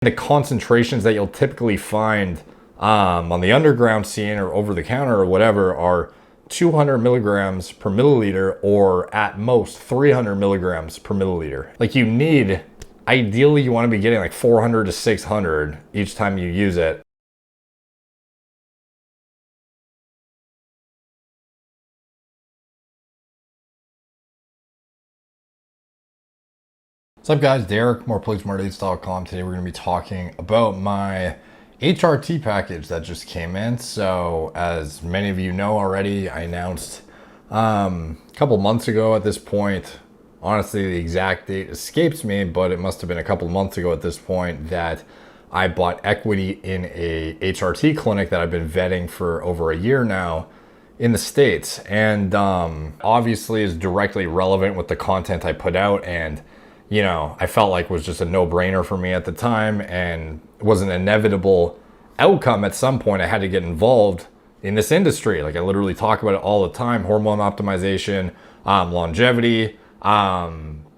The concentrations that you'll typically find on the underground scene or over the counter or whatever are 200 milligrams per milliliter, or at most 300 milligrams per milliliter. Like, you need, ideally you want to be getting like 400 to 600 each time you use it. What's up guys, Derek, moreplaySmartAids.com. Today we're going to be talking about my HRT package that just came in. So as many of you know already, I announced a couple months ago at this point, honestly the exact date escapes me, but it must have been a couple months ago at this point, that I bought equity in a HRT clinic that I've been vetting for over a year now in the States. And obviously is directly relevant with the content I put out, and you know, I felt like was just a no-brainer for me at the time, and it was an inevitable outcome. At some point I had to get involved in this industry. Like, I literally talk about it all the time: hormone optimization, longevity,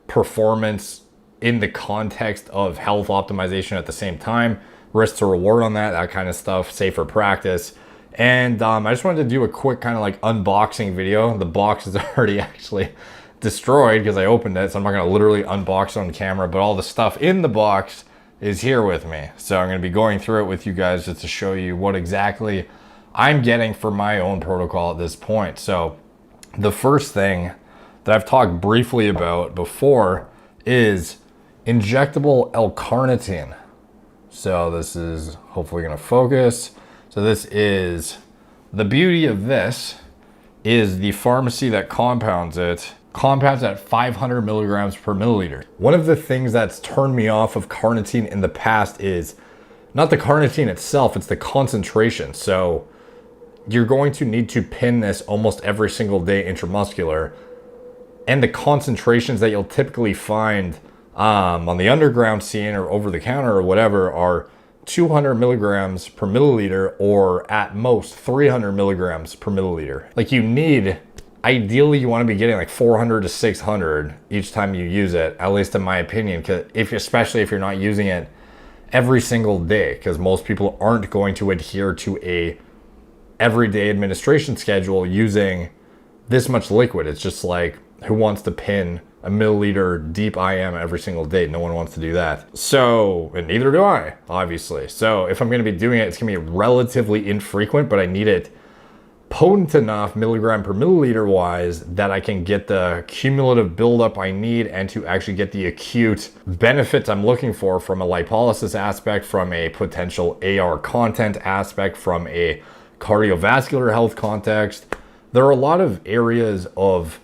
performance in the context of health optimization at the same time, risk to reward on that kind of stuff, safer practice. And I just wanted to do a quick kind of like unboxing video. The box is already actually destroyed because I opened it, so I'm not going to literally unbox it on camera, but all the stuff in the box is here with me. So I'm going to be going through it with you guys just to show you what exactly I'm getting for my own protocol at this point. So the first thing that I've talked briefly about before is injectable L-Carnitine. So this is hopefully going to focus. So this is, the beauty of this is the pharmacy that compounds it compounds at 500 milligrams per milliliter. One of the things that's turned me off of carnitine in the past is not the carnitine itself, it's the concentration. So you're going to need to pin this almost every single day intramuscular, and the concentrations that you'll typically find on the underground scene or over the counter or whatever are 200 milligrams per milliliter, or at most 300 milligrams per milliliter. Like, you need, ideally you want to be getting like 400 to 600 each time you use it, at least in my opinion, because especially if you're not using it every single day, because most people aren't going to adhere to a everyday administration schedule using this much liquid. It's just like, who wants to pin a milliliter deep IM every single day? No one wants to do that. So, and neither do I, obviously. So if I'm going to be doing it, it's going to be relatively infrequent, but I need it potent enough milligram per milliliter wise that I can get the cumulative buildup I need and to actually get the acute benefits I'm looking for from a lipolysis aspect, from a potential AR content aspect, from a cardiovascular health context. There are a lot of areas of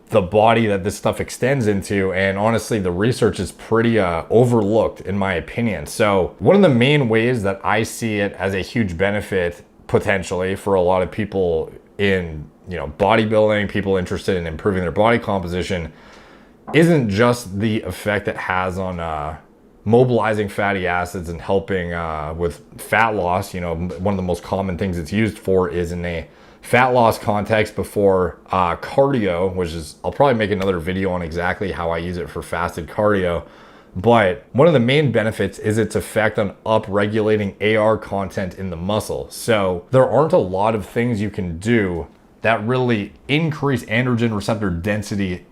the body that this stuff extends into, and honestly the research is pretty overlooked in my opinion. So one of the main ways that I see it as a huge benefit potentially for a lot of people in, you know, bodybuilding, people interested in improving their body composition, isn't just the effect it has on mobilizing fatty acids and helping with fat loss. You know, one of the most common things it's used for is in a fat loss context before cardio, which is, I'll probably make another video on exactly how I use it for fasted cardio. But one of the main benefits is its effect on upregulating AR content in the muscle. So there aren't a lot of things you can do that really increase androgen receptor density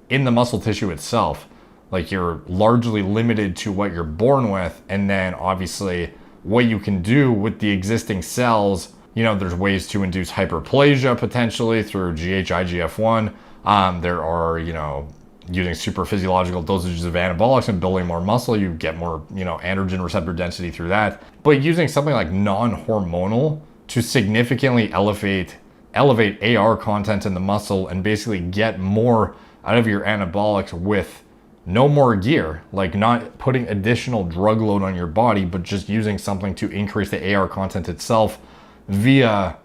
in the muscle tissue itself. Like, you're largely limited to what you're born with, and then obviously what you can do with the existing cells. You know, there's ways to induce hyperplasia potentially through GHIGF1. There are, you know, using super physiological dosages of anabolics and building more muscle, you get more, you know, androgen receptor density through that. But using something like non-hormonal to significantly elevate AR content in the muscle and basically get more out of your anabolics with no more gear, like not putting additional drug load on your body, but just using something to increase the AR content itself via,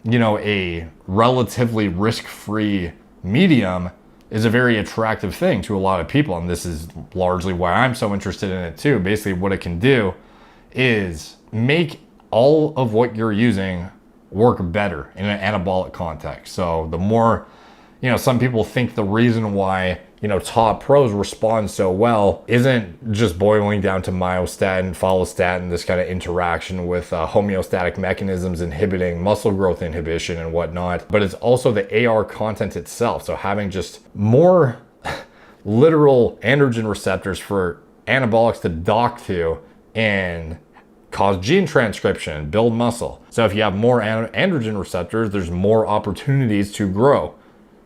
you know, a relatively risk-free medium, is a very attractive thing to a lot of people. And this is largely why I'm so interested in it too. Basically what it can do is make all of what you're using work better in an anabolic context. So the more, you know, some people think the reason why top pros respond so well isn't just boiling down to myostatin, follistatin, this kind of interaction with homeostatic mechanisms inhibiting muscle growth inhibition and whatnot, but it's also the AR content itself. So having just more literal androgen receptors for anabolics to dock to and cause gene transcription, build muscle. So if you have more androgen receptors, there's more opportunities to grow,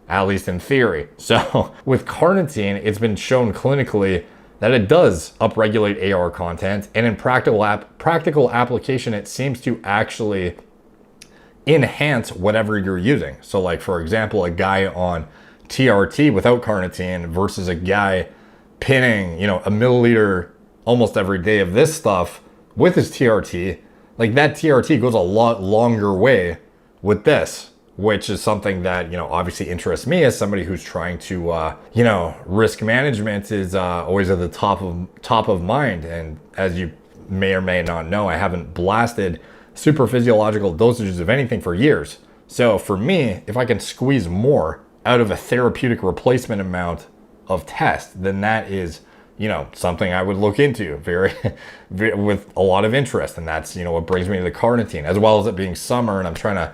at least in theory. So with carnitine, it's been shown clinically that it does upregulate AR content, and in practical application, it seems to actually enhance whatever you're using. So like, for example, a guy on TRT without carnitine versus a guy pinning, a milliliter almost every day of this stuff with his TRT, like that TRT goes a lot longer way with this, which is something that, obviously interests me as somebody who's trying to, risk management is always at the top of mind. And as you may or may not know, I haven't blasted super physiological dosages of anything for years. So for me, if I can squeeze more out of a therapeutic replacement amount of test, then that is, something I would look into very with a lot of interest. And that's, what brings me to the carnitine, as well as it being summer and I'm trying to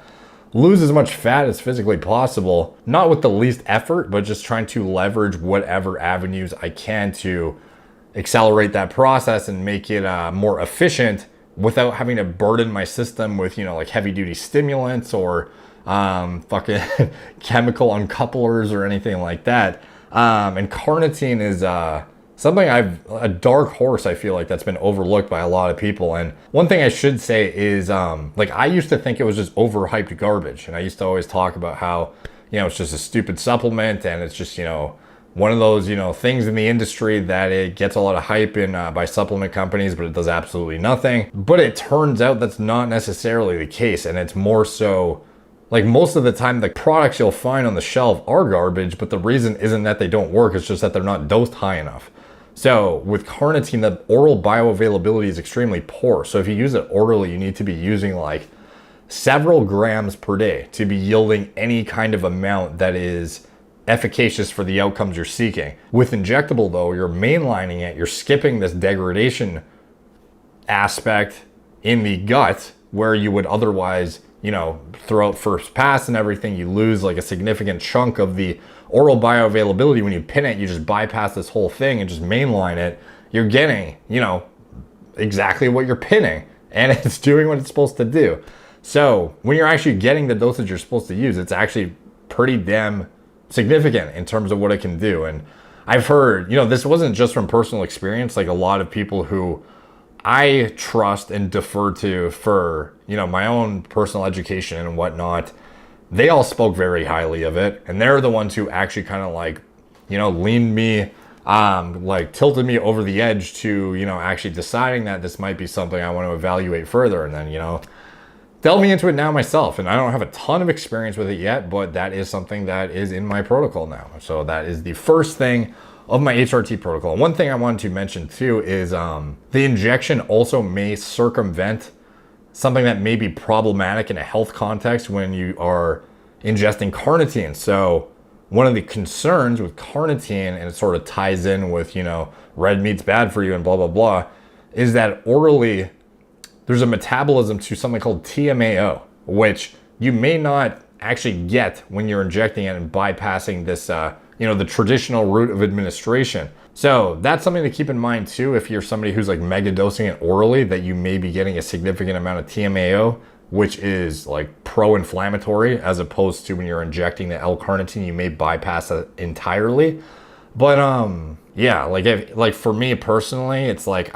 lose as much fat as physically possible, not with the least effort, but just trying to leverage whatever avenues I can to accelerate that process and make it more efficient without having to burden my system with, like heavy duty stimulants or fucking chemical uncouplers or anything like that. And carnitine is something a dark horse, I feel like, that's been overlooked by a lot of people. And one thing I should say is, I used to think it was just overhyped garbage. And I used to always talk about how, it's just a stupid supplement and it's just, one of those, things in the industry that it gets a lot of hype in by supplement companies, but it does absolutely nothing. But it turns out that's not necessarily the case. And it's more so, like, most of the time, the products you'll find on the shelf are garbage, but the reason isn't that they don't work, it's just that they're not dosed high enough. So with carnitine, the oral bioavailability is extremely poor. So if you use it orally, you need to be using like several grams per day to be yielding any kind of amount that is efficacious for the outcomes you're seeking. With injectable though, you're mainlining it, you're skipping this degradation aspect in the gut where you would otherwise, throughout first pass and everything, you lose like a significant chunk of the oral bioavailability. When you pin it, you just bypass this whole thing and just mainline it. You're getting, exactly what you're pinning, and it's doing what it's supposed to do. So when you're actually getting the dosage you're supposed to use, it's actually pretty damn significant in terms of what it can do. And I've heard, this wasn't just from personal experience, like a lot of people who I trust and defer to for, my own personal education and whatnot, they all spoke very highly of it. And they're the ones who actually kind of like, leaned me, tilted me over the edge to, actually deciding that this might be something I want to evaluate further. And then, delve me into it now myself. And I don't have a ton of experience with it yet, but that is something that is in my protocol now. So that is the first thing of my HRT protocol. And one thing I wanted to mention too is the injection also may circumvent something that may be problematic in a health context when you are ingesting carnitine. So one of the concerns with carnitine, and it sort of ties in with, red meat's bad for you and blah, blah, blah, is that orally there's a metabolism to something called TMAO, which you may not actually get when you're injecting it and bypassing this, the traditional route of administration. So that's something to keep in mind too, if you're somebody who's like mega dosing it orally, that you may be getting a significant amount of TMAO, which is like pro-inflammatory, as opposed to when you're injecting the L-Carnitine, you may bypass it entirely. But like for me personally, it's like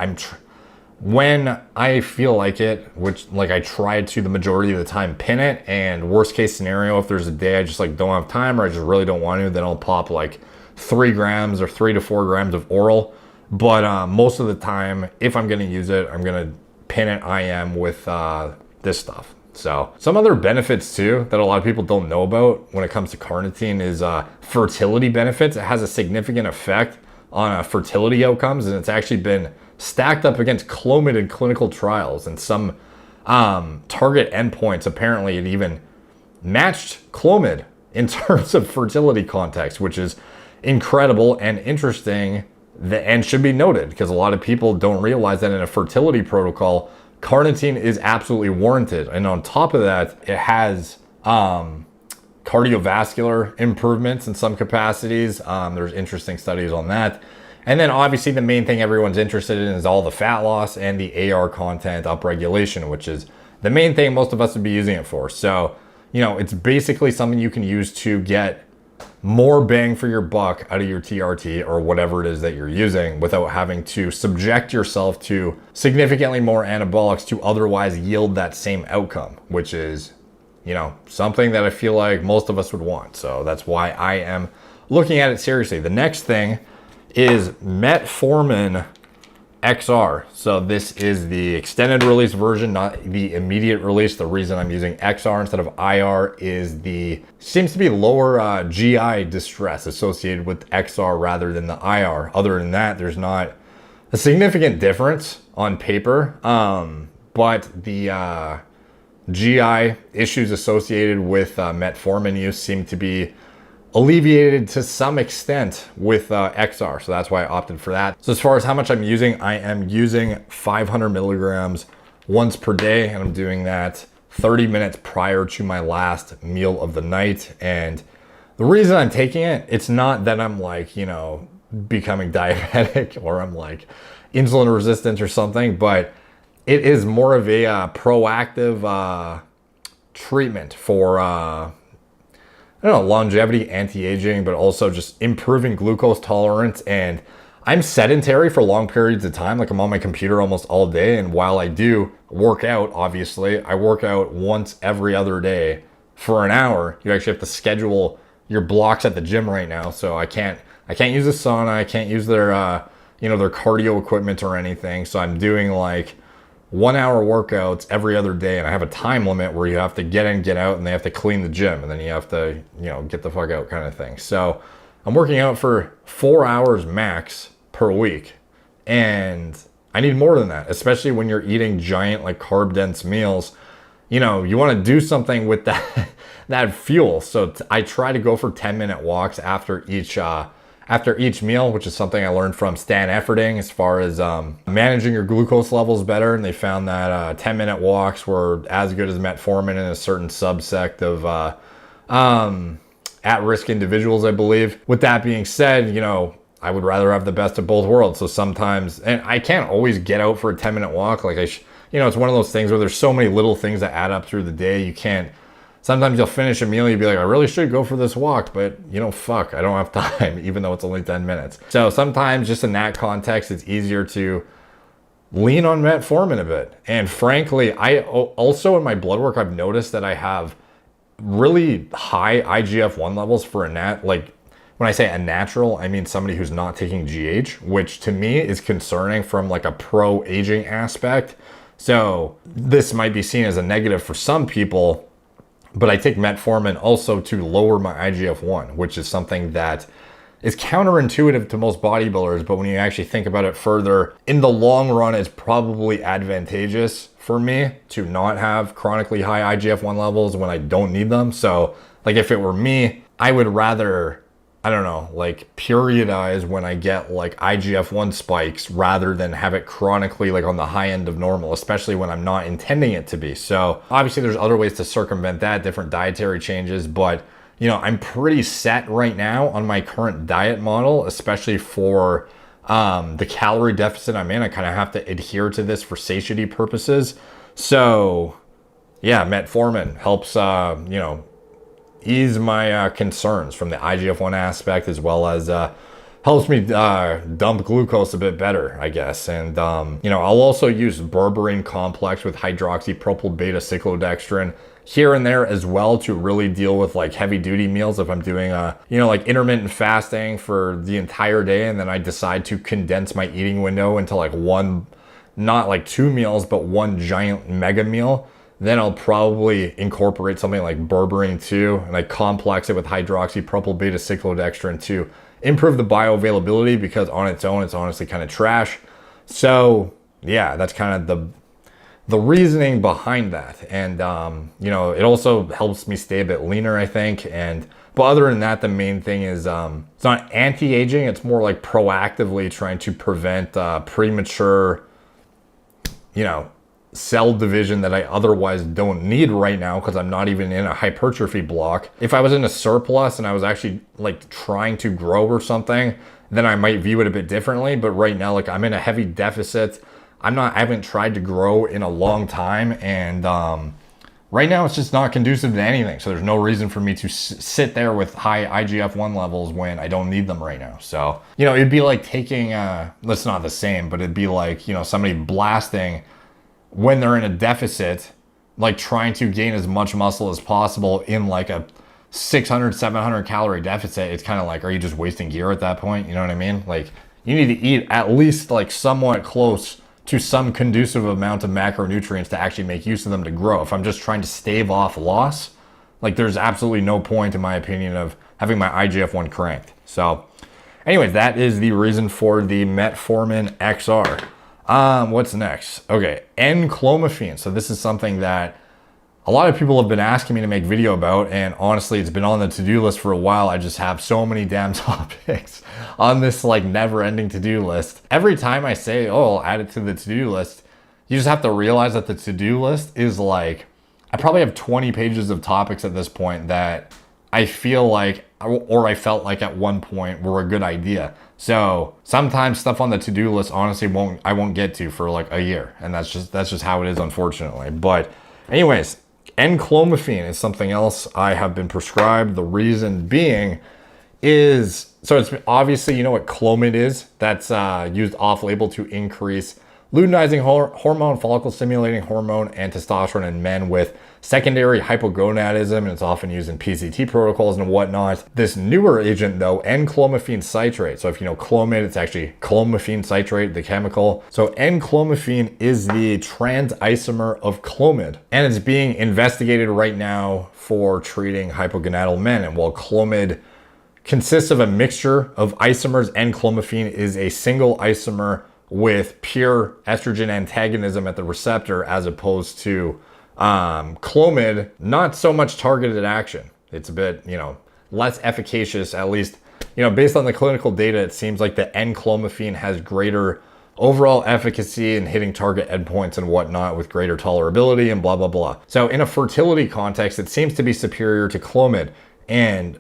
when I feel like it, which like I try to the majority of the time pin it, and worst case scenario, if there's a day I just like don't have time or I just really don't want to, then I'll pop like 3 grams or 3 to 4 grams of oral. But most of the time, if I'm going to use it, I'm going to pin it IM with this stuff. So some other benefits too that a lot of people don't know about when it comes to carnitine is fertility benefits. It has a significant effect on fertility outcomes, and it's actually been stacked up against Clomid in clinical trials, and some target endpoints. Apparently it even matched Clomid in terms of fertility context, which is incredible and interesting and should be noted, because a lot of people don't realize that in a fertility protocol, carnitine is absolutely warranted. And on top of that, it has cardiovascular improvements in some capacities. There's interesting studies on that. And then obviously the main thing everyone's interested in is all the fat loss and the AR content upregulation, which is the main thing most of us would be using it for. So, you know, it's basically something you can use to get more bang for your buck out of your TRT or whatever it is that you're using without having to subject yourself to significantly more anabolics to otherwise yield that same outcome, which is, you know, something that I feel like most of us would want. So that's why I am looking at it seriously. The next thing is Metformin XR. So this is the extended release version, not the immediate release. The reason I'm using XR instead of IR is seems to be lower GI distress associated with XR rather than the IR. Other than that, there's not a significant difference on paper, but the GI issues associated with metformin use seem to be alleviated to some extent with XR. So that's why I opted for that. So as far as how much I'm using, I am using 500 milligrams once per day. And I'm doing that 30 minutes prior to my last meal of the night. And the reason I'm taking it, it's not that I'm like, you know, becoming diabetic or I'm like insulin resistant or something, but it is more of a proactive treatment for I don't know, longevity, anti-aging, but also just improving glucose tolerance. And I'm sedentary for long periods of time. Like I'm on my computer almost all day. And while I do work out, obviously, I work out once every other day for an hour. You actually have to schedule your blocks at the gym right now. So I can't use the sauna. I can't use their, you know, their cardio equipment or anything. So I'm doing like 1 hour workouts every other day, and I have a time limit where you have to get in, get out, and they have to clean the gym, and then you have to, you know, get the fuck out kind of thing. So I'm working out for 4 hours max per week, and I need more than that, especially when you're eating giant like carb dense meals. You know, you want to do something with that that fuel. So I try to go for 10-minute walks after each meal, which is something I learned from Stan Efferding as far as managing your glucose levels better. And they found that 10-minute walks were as good as metformin in a certain subsect of at-risk individuals, I believe. With that being said, you know, I would rather have the best of both worlds. So sometimes, and I can't always get out for a 10-minute walk. Like you know, it's one of those things where there's so many little things that add up through the day. You can't. Sometimes you'll finish a meal, you'll be like, I really should go for this walk, but you know, fuck, I don't have time, even though it's only 10 minutes. So sometimes just in that context, it's easier to lean on metformin a bit. And frankly, I also in my blood work, I've noticed that I have really high IGF-1 levels for like when I say a natural, I mean somebody who's not taking GH, which to me is concerning from like a pro-aging aspect. So this might be seen as a negative for some people, but I take metformin also to lower my IGF-1, which is something that is counterintuitive to most bodybuilders. But when you actually think about it further, in the long run, it's probably advantageous for me to not have chronically high IGF-1 levels when I don't need them. So like if it were me, I would rather, I don't know, like periodize when I get like IGF-1 spikes rather than have it chronically like on the high end of normal, especially when I'm not intending it to be. So obviously there's other ways to circumvent that, different dietary changes, but you know, I'm pretty set right now on my current diet model, especially for the calorie deficit I'm in. I kind of have to adhere to this for satiety purposes. So yeah, metformin helps, you know, ease my concerns from the IGF-1 aspect, as well as helps me dump glucose a bit better, I guess. And, you know, I'll also use berberine complex with hydroxypropyl beta cyclodextrin here and there as well to really deal with like heavy duty meals. If I'm doing you know, like intermittent fasting for the entire day, and then I decide to condense my eating window into like one, not like 2 meals, but one giant mega meal, then I'll probably incorporate something like berberine too, and I complex it with hydroxypropyl beta cyclodextrin to improve the bioavailability, because on its own, it's honestly kind of trash. So yeah, that's kind of the reasoning behind that. And, you know, it also helps me stay a bit leaner, I think, and But other than that, the main thing is it's not anti-aging. It's more like proactively trying to prevent premature, you know, cell division that I otherwise don't need right now because I'm not even in a hypertrophy block. If I was in a surplus and I was actually like trying to grow or something, then I might view it a bit differently. But right now, like I'm in a heavy deficit. I haven't tried to grow in a long time, and right now it's just not conducive to anything. So there's no reason for me to sit there with high IGF-1 levels when I don't need them right now. So, you know, it'd be like taking, that's not the same, but it'd be like, you know, somebody blasting when they're in a deficit, like trying to gain as much muscle as possible in like a 600, 700 calorie deficit. It's kind of like, are you just wasting gear at that point? You know what I mean? Like you need to eat at least like somewhat close to some conducive amount of macronutrients to actually make use of them to grow. If I'm just trying to stave off loss, like there's absolutely no point in my opinion of having my IGF-1 cranked. So anyways, that is the reason for the Metformin XR. What's next? Okay, Enclomiphene. So this is something that a lot of people have been asking me to make video about, and honestly, it's been on the to-do list for a while. I just have so many damn topics on this like never-ending to-do list. Every time I say, oh, I'll add it to the to-do list, you just have to realize that the to-do list is like, I probably have 20 pages of topics at this point that I feel like, or I felt like at one point were a good idea. So sometimes stuff on the to-do list, honestly, I won't get to for like a year. And that's just how it is, unfortunately. But anyways, Enclomiphene is something else I have been prescribed. The reason being is, so it's obviously, you know what Clomid is? That's used off-label to increase luteinizing hormone, follicle stimulating hormone, and testosterone in men with secondary hypogonadism, and it's often used in PCT protocols and whatnot. This newer agent though, Enclomiphene citrate. So if you know Clomid, it's actually clomiphene citrate, the chemical. So Enclomiphene is the trans isomer of Clomid, and it's being investigated right now for treating hypogonadal men. And while Clomid consists of a mixture of isomers, Enclomiphene is a single isomer with pure estrogen antagonism at the receptor, as opposed to Clomid, not so much targeted action. It's a bit, you know, less efficacious, at least, you know, based on the clinical data. It seems like the Enclomiphene has greater overall efficacy in hitting target endpoints and whatnot, with greater tolerability and blah, blah, blah. So in a fertility context, it seems to be superior to Clomid. And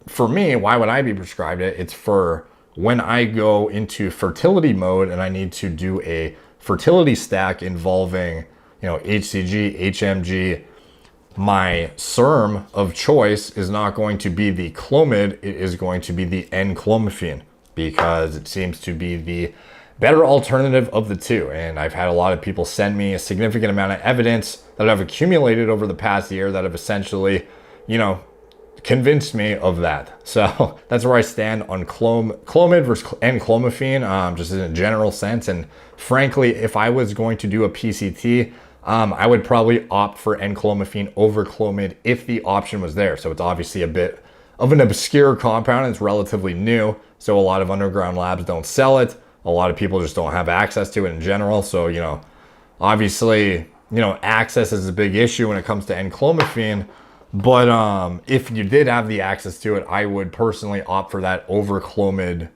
for me, why would I be prescribed it? It's for when I go into fertility mode and I need to do a fertility stack involving, you know, HCG, HMG, my SERM of choice is not going to be the Clomid, it is going to be the Enclomiphene, because it seems to be the better alternative of the two. And I've had a lot of people send me a significant amount of evidence that I've accumulated over the past year that have essentially, you know, convinced me of that. So that's where I stand on Clomid versus Enclomiphene, just in a general sense. And frankly, if I was going to do a PCT, I would probably opt for Enclomiphene over Clomid if the option was there. So it's obviously a bit of an obscure compound. It's relatively new, so a lot of underground labs don't sell it. A lot of people just don't have access to it in general. So, you know, obviously, you know, access is a big issue when it comes to Enclomiphene. But if you did have the access to it, I would personally opt for that over Clomid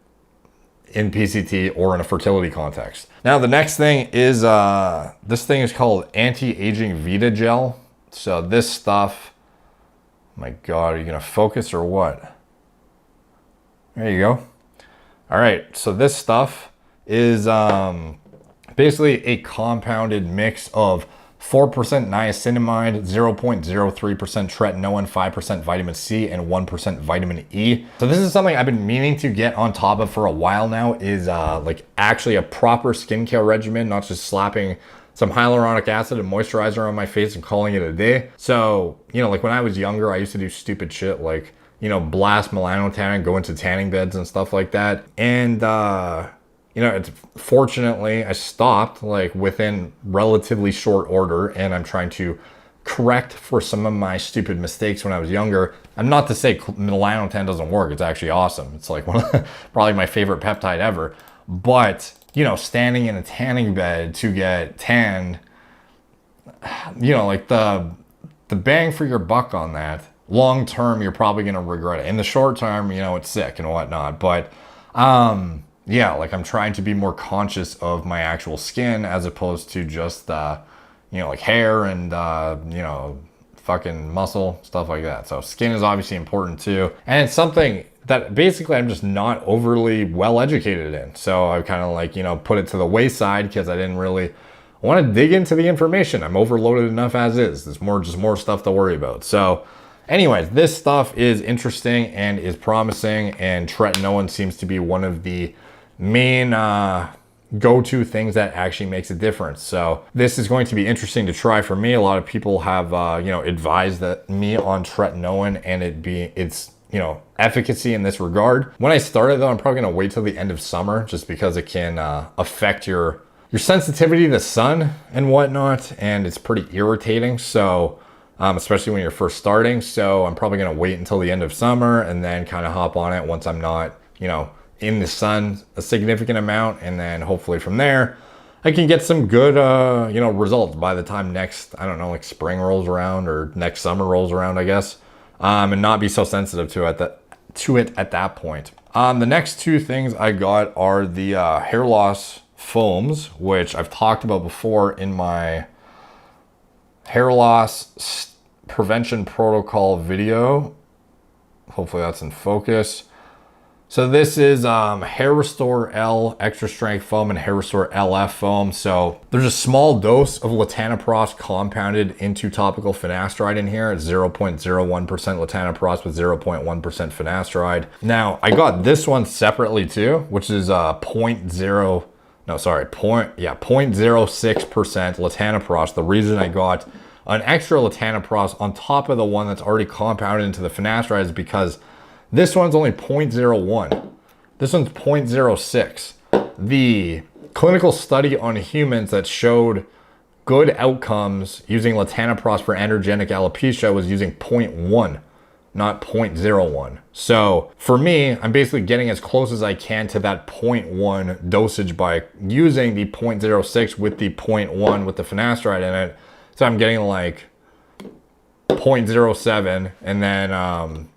in PCT or in a fertility context. Now, the next thing is, this thing is called anti-aging Vita gel. So this stuff, my God, are you gonna focus or what? There you go. All right, so this stuff is basically a compounded mix of 4% niacinamide, 0.03% tretinoin, 5% vitamin C, and 1% vitamin E. So this is something I've been meaning to get on top of for a while now, is like actually a proper skincare regimen, not just slapping some hyaluronic acid and moisturizer on my face and calling it a day. So, you know, like when I was younger, I used to do stupid shit like, you know, blast melanotan, go into tanning beds and stuff like that. And, you know, it's fortunately I stopped like within relatively short order, and I'm trying to correct for some of my stupid mistakes when I was younger. I'm not to say melanotan doesn't work. It's actually awesome. It's like one of probably my favorite peptide ever. But, you know, standing in a tanning bed to get tanned, you know, like the bang for your buck on that long term, you're probably going to regret it. In the short term, you know, it's sick and whatnot. But yeah, like I'm trying to be more conscious of my actual skin as opposed to just, you know, like hair and, you know, fucking muscle, stuff like that. So skin is obviously important too. And it's something that basically I'm just not overly well educated in. So I kind of like, you know, put it to the wayside because I didn't really want to dig into the information. I'm overloaded enough as is. There's just more stuff to worry about. So anyways, this stuff is interesting and is promising, and tretinoin seems to be one of the main go-to things that actually makes a difference. So this is going to be interesting to try for me. A lot of people have you know, advised me on tretinoin and its you know, efficacy in this regard. When I started though, I'm probably gonna wait till the end of summer just because it can affect your sensitivity to sun and whatnot, and it's pretty irritating. So especially when you're first starting. So I'm probably gonna wait until the end of summer and then kind of hop on it once I'm not, you know, in the sun a significant amount, and then hopefully from there I can get some good you know, results by the time next, I don't know, like spring rolls around or next summer rolls around, I guess, and not be so sensitive to it at that point. The next two things I got are the hair loss foams, which I've talked about before in my hair loss prevention protocol video. Hopefully that's in focus. So this is Hair Restore L Extra Strength Foam and Hair Restore LF Foam. So there's a small dose of latanoprost compounded into topical finasteride in here. It's 0.01% latanoprost with 0.1% finasteride. Now I got this one separately too, which is 0.06% latanoprost. The reason I got an extra latanoprost on top of the one that's already compounded into the finasteride is because this one's only 0.01. This one's 0.06. The clinical study on humans that showed good outcomes using latanoprost for androgenic alopecia was using 0.1, not 0.01. So for me, I'm basically getting as close as I can to that 0.1 dosage by using the 0.06 with the 0.1 with the finasteride in it. So I'm getting like 0.07, and then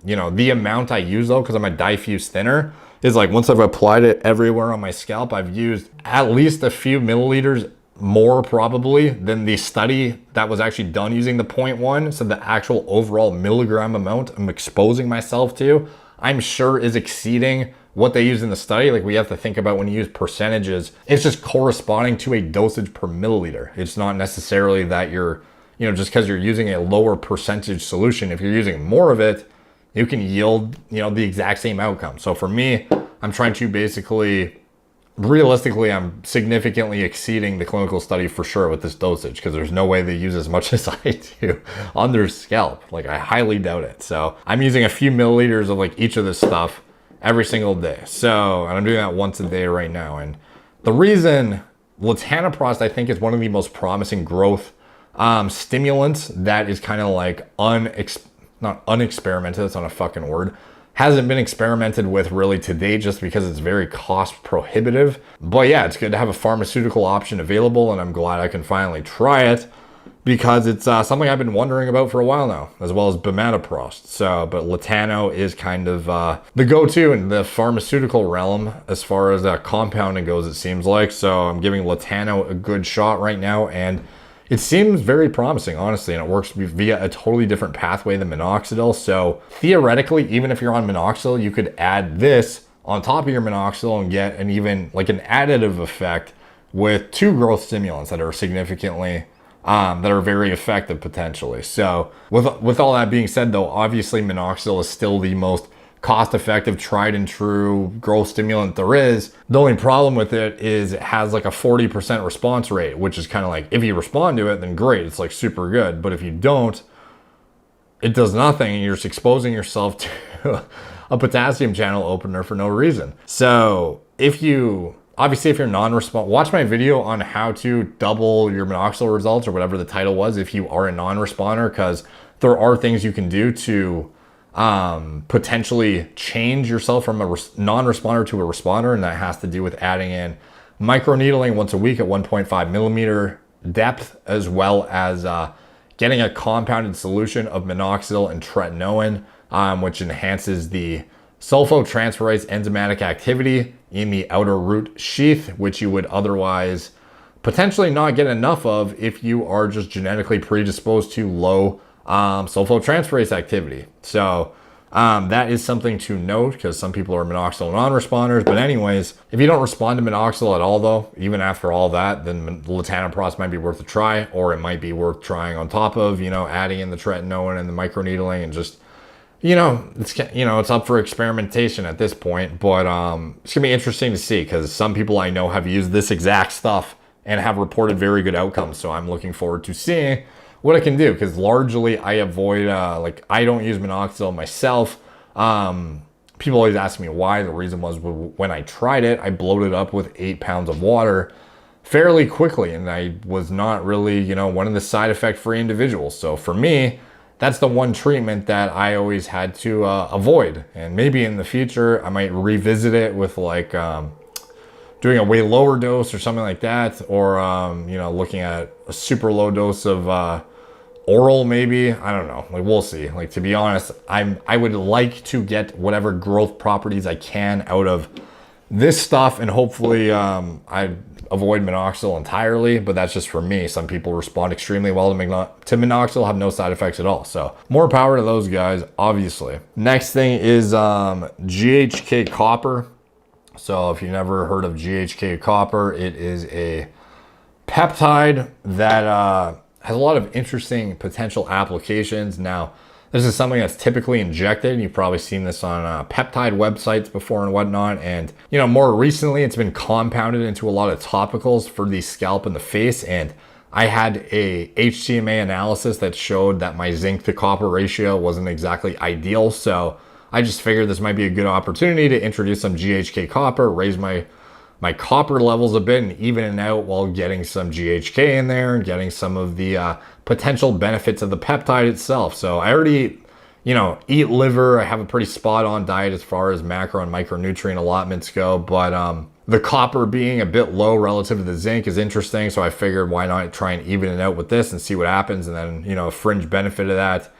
you know, the amount I use though, because I'm a diffuse thinner, is like once I've applied it everywhere on my scalp, I've used at least a few milliliters more probably than the study that was actually done using the 0.1. So the actual overall milligram amount I'm exposing myself to, I'm sure is exceeding what they use in the study. Like we have to think about when you use percentages, it's just corresponding to a dosage per milliliter. It's not necessarily that you're, you know, just because you're using a lower percentage solution. If you're using more of it, you can yield, you know, the exact same outcome. So for me, I'm trying to basically, realistically, I'm significantly exceeding the clinical study for sure with this dosage, because there's no way they use as much as I do on their scalp. Like I highly doubt it. So I'm using a few milliliters of like each of this stuff every single day. So, and I'm doing that once a day right now. And the reason latanoprost, I think, is one of the most promising growth stimulants that is kind of like not unexperimented, that's not a fucking word, hasn't been experimented with really today, just because it's very cost prohibitive. But yeah, it's good to have a pharmaceutical option available, and I'm glad I can finally try it, because it's something I've been wondering about for a while now, as well as bimatoprost. So, but latano is kind of the go-to in the pharmaceutical realm as far as compounding goes, it seems like. So I'm giving latano a good shot right now, and it seems very promising, honestly, and it works via a totally different pathway than minoxidil. So theoretically, even if you're on minoxidil, you could add this on top of your minoxidil and get an even like an additive effect with two growth stimulants that are significantly, that are very effective potentially. So with all that being said though, obviously minoxidil is still the most cost-effective, tried and true growth stimulant there is. The only problem with it is it has like a 40% response rate, which is kind of like, if you respond to it, then great, it's like super good. But if you don't, it does nothing, and you're just exposing yourself to a potassium channel opener for no reason. So if you're non-responder, watch my video on how to double your minoxidil results, or whatever the title was, if you are a non-responder, because there are things you can do to potentially change yourself from a non-responder to a responder, and that has to do with adding in microneedling once a week at 1.5 millimeter depth, as well as getting a compounded solution of minoxidil and tretinoin, which enhances the sulfotransferase enzymatic activity in the outer root sheath, which you would otherwise potentially not get enough of if you are just genetically predisposed to low sulfotransferase activity. So that is something to note, because some people are minoxidil non-responders. But anyways, if you don't respond to minoxidil at all though, even after all that, then latanoprost might be worth a try, or it might be worth trying on top of, adding in the tretinoin and the microneedling, and just, it's up for experimentation at this point. But it's gonna be interesting to see, because some people I know have used this exact stuff and have reported very good outcomes. So I'm looking forward to seeing what I can do, because largely I avoid, I don't use minoxidil myself. People always ask me why. The reason was, when I tried it, I bloated up with 8 pounds of water fairly quickly, and I was not really, one of the side effect free individuals. So for me, that's the one treatment that I always had to avoid. And maybe in the future, I might revisit it with doing a way lower dose or something like that, or looking at a super low dose of oral, maybe. I don't know, we'll see. To be honest, I would like to get whatever growth properties I can out of this stuff, and hopefully I avoid minoxidil entirely. But that's just for me. Some people respond extremely well to minoxidil, have no side effects at all. So more power to those guys, obviously. Next thing is GHK-copper. So if you've never heard of GHK-copper, it is a peptide that has a lot of interesting potential applications. Now, this is something that's typically injected, and you've probably seen this on peptide websites before and whatnot. And, more recently, it's been compounded into a lot of topicals for the scalp and the face. And I had a HTMA analysis that showed that my zinc to copper ratio wasn't exactly ideal. So I just figured this might be a good opportunity to introduce some GHK copper, raise my copper levels a bit, and even it out while getting some GHK in there and getting some of the potential benefits of the peptide itself. So I already, eat liver. I have a pretty spot on diet as far as macro and micronutrient allotments go. But the copper being a bit low relative to the zinc is interesting. So I figured, why not try and even it out with this and see what happens. And then, a fringe benefit of that,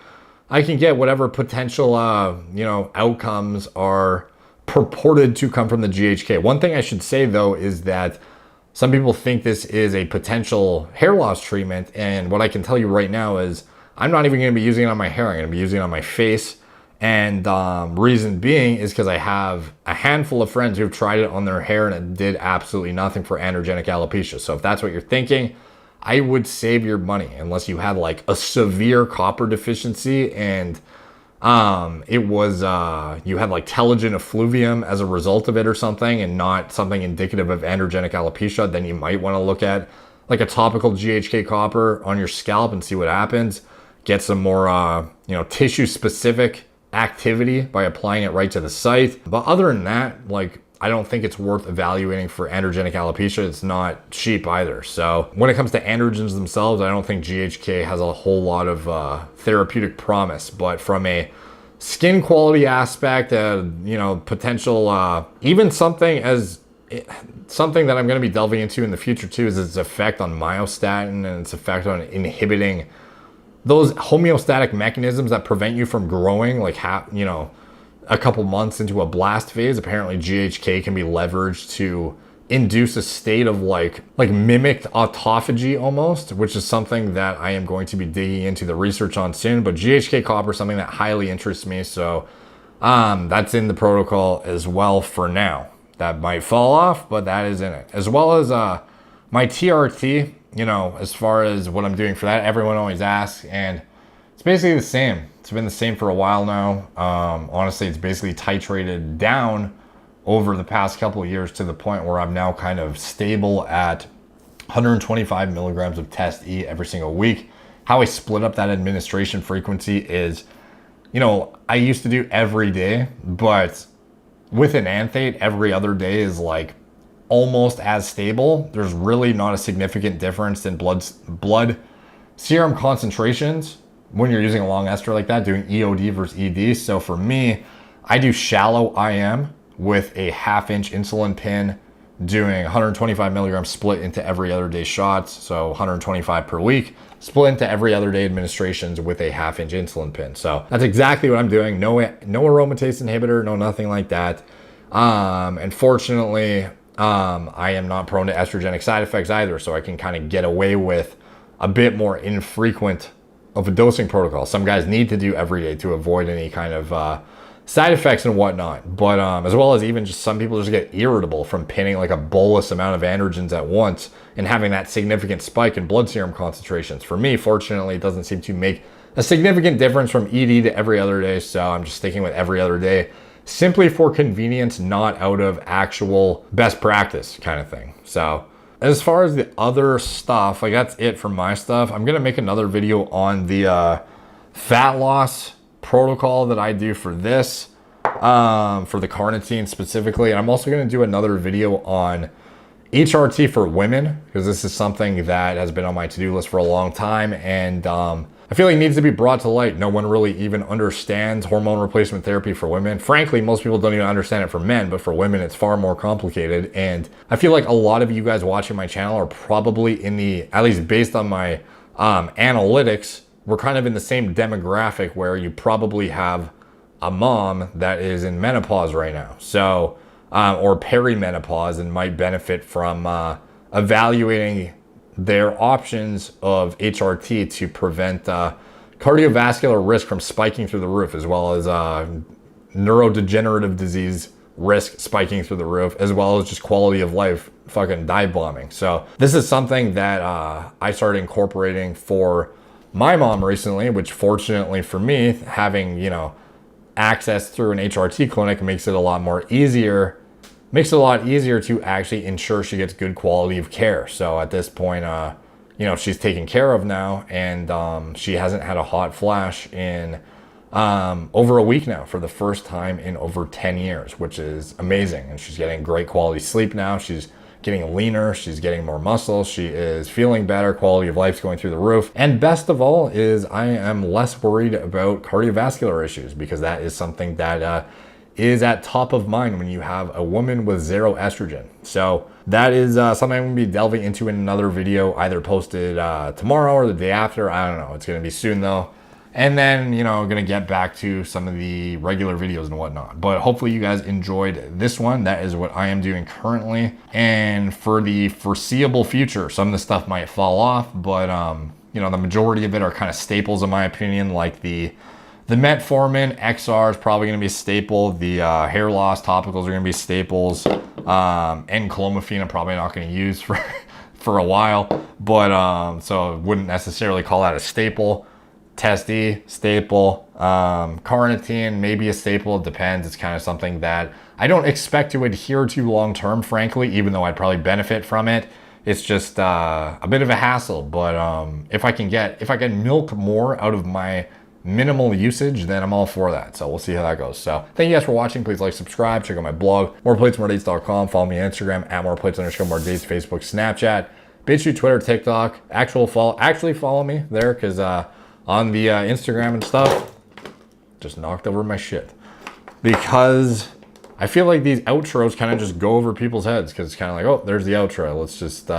I can get whatever potential, outcomes are purported to come from the GHK. One thing I should say though is that some people think this is a potential hair loss treatment. And what I can tell you right now is I'm not even going to be using it on my hair. I'm going to be using it on my face. And reason being is because I have a handful of friends who've tried it on their hair and it did absolutely nothing for androgenic alopecia. So if that's what you're thinking, I would save your money, unless you had a severe copper deficiency and it was you had telogen effluvium as a result of it or something, and not something indicative of androgenic alopecia. Then you might want to look at a topical GHK copper on your scalp and see what happens. Get some more tissue specific activity by applying it right to the site. But other than that, I don't think it's worth evaluating for androgenic alopecia. It's not cheap either. So when it comes to androgens themselves, I don't think GHK has a whole lot of therapeutic promise. But from a skin quality aspect, potential, even something that I'm going to be delving into in the future too, is its effect on myostatin and its effect on inhibiting those homeostatic mechanisms that prevent you from growing a couple months into a blast phase. Apparently GHK can be leveraged to induce a state of mimicked autophagy almost, which is something that I am going to be digging into the research on soon. But GHK copper is something that highly interests me. So that's in the protocol as well for now. That might fall off, but that is in it. As well as my TRT, as far as what I'm doing for that, everyone always asks, and it's basically the same. It's been the same for a while now. Honestly, it's basically titrated down over the past couple of years to the point where I'm now kind of stable at 125 milligrams of test E every single week. How I split up that administration frequency is, I used to do every day, but with an anthate, every other day is almost as stable. There's really not a significant difference in blood serum concentrations when you're using a long ester like that, doing EOD versus ED. So for me, I do shallow IM with a 1/2 inch insulin pin doing 125 milligrams split into every other day shots. So 125 per week, split into every other day administrations with a 1/2-inch insulin pen. So that's exactly what I'm doing. No aromatase inhibitor, no nothing like that. And fortunately, I am not prone to estrogenic side effects either. So I can kind of get away with a bit more infrequent of a dosing protocol. Some guys need to do every day to avoid any kind of side effects and whatnot. But as well as even just some people just get irritable from pinning like a bolus amount of androgens at once and having that significant spike in blood serum concentrations. For me, fortunately, it doesn't seem to make a significant difference from ED to every other day. So I'm just sticking with every other day simply for convenience, not out of actual best practice kind of thing. So as far as the other stuff, like that's it for my stuff. I'm gonna make another video on the fat loss protocol that I do for this, for the carnitine specifically. And I'm also gonna do another video on HRT for women, because this is something that has been on my to-do list for a long time. And I feel like it needs to be brought to light. No one really even understands hormone replacement therapy for women. Frankly, most people don't even understand it for men, but for women, it's far more complicated. And I feel like a lot of you guys watching my channel are probably in the, at least based on my analytics, we're kind of in the same demographic where you probably have a mom that is in menopause right now. So, or perimenopause, and might benefit from evaluating their options of HRT to prevent cardiovascular risk from spiking through the roof, as well as neurodegenerative disease risk spiking through the roof, as well as just quality of life fucking dive bombing. So this is something that I started incorporating for my mom recently, which fortunately for me, having, you know, access through an HRT clinic makes it a lot easier to actually ensure she gets good quality of care. So at this point, you know, she's taken care of now, and she hasn't had a hot flash in over a week now for the first time in over 10 years, which is amazing. And she's getting great quality sleep now. She's getting leaner, she's getting more muscle, she is feeling better, quality of life's going through the roof. And best of all is I am less worried about cardiovascular issues, because that is something that is at top of mind when you have a woman with 0 estrogen. So that is something I'm gonna be delving into in another video, either posted tomorrow or the day after. I don't know, it's gonna be soon though. And then, you know, gonna get back to some of the regular videos and whatnot. But hopefully you guys enjoyed this one. That is what I am doing currently. And for the foreseeable future, some of the stuff might fall off, but you know, the majority of it are kind of staples in my opinion, like the Metformin XR is probably going to be a staple. The hair loss topicals are going to be staples. Enclomiphene I'm probably not going to use for a while, but so I wouldn't necessarily call that a staple. Testy, staple. Carnitine, maybe a staple. It depends. It's kind of something that I don't expect to adhere to long term, frankly, even though I'd probably benefit from it. It's just a bit of a hassle. But if I can milk more out of my minimal usage, then I'm all for that. So we'll see how that goes. So thank you guys for watching. Please like, subscribe, check out my blog, moreplatesmoredates.com. Follow me on Instagram at moreplates_moredates, Facebook, Snapchat, BitChute, Twitter, TikTok. Actually follow me there, because on the Instagram and stuff, just knocked over my shit, because I feel like these outros kind of just go over people's heads, because it's kind of like, oh, there's the outro, let's just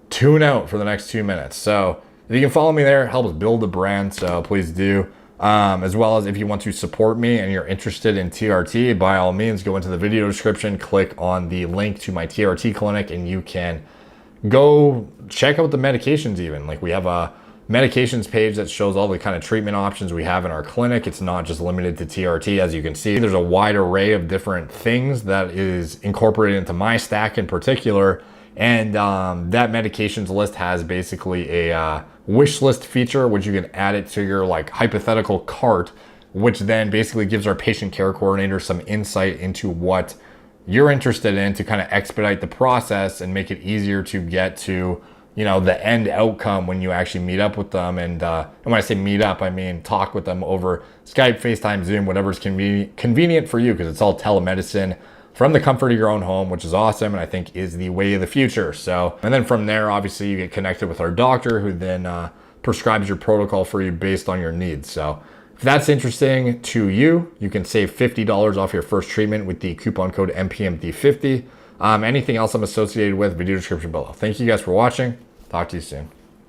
tune out for the next 2 minutes. So if you can follow me there, it helps build the brand, so please do. As well as if you want to support me and you're interested in TRT, by all means, go into the video description, click on the link to my TRT clinic, and you can go check out the medications even. Like, we have a medications page that shows all the kind of treatment options we have in our clinic. It's not just limited to TRT. As you can see, there's a wide array of different things that is incorporated into my stack in particular. And that medications list has basically a wish list feature, which you can add it to your like hypothetical cart, which then basically gives our patient care coordinator some insight into what you're interested in to kind of expedite the process and make it easier to get to, you know, the end outcome when you actually meet up with them. And when I say meet up, I mean talk with them over Skype, FaceTime, Zoom, whatever's convenient for you, because it's all telemedicine from the comfort of your own home, which is awesome, and I think is the way of the future. So, and then from there, obviously you get connected with our doctor, who then prescribes your protocol for you based on your needs. So if that's interesting to you, you can save $50 off your first treatment with the coupon code MPMD50. Anything else I'm associated with, video description below. Thank you guys for watching. Talk to you soon.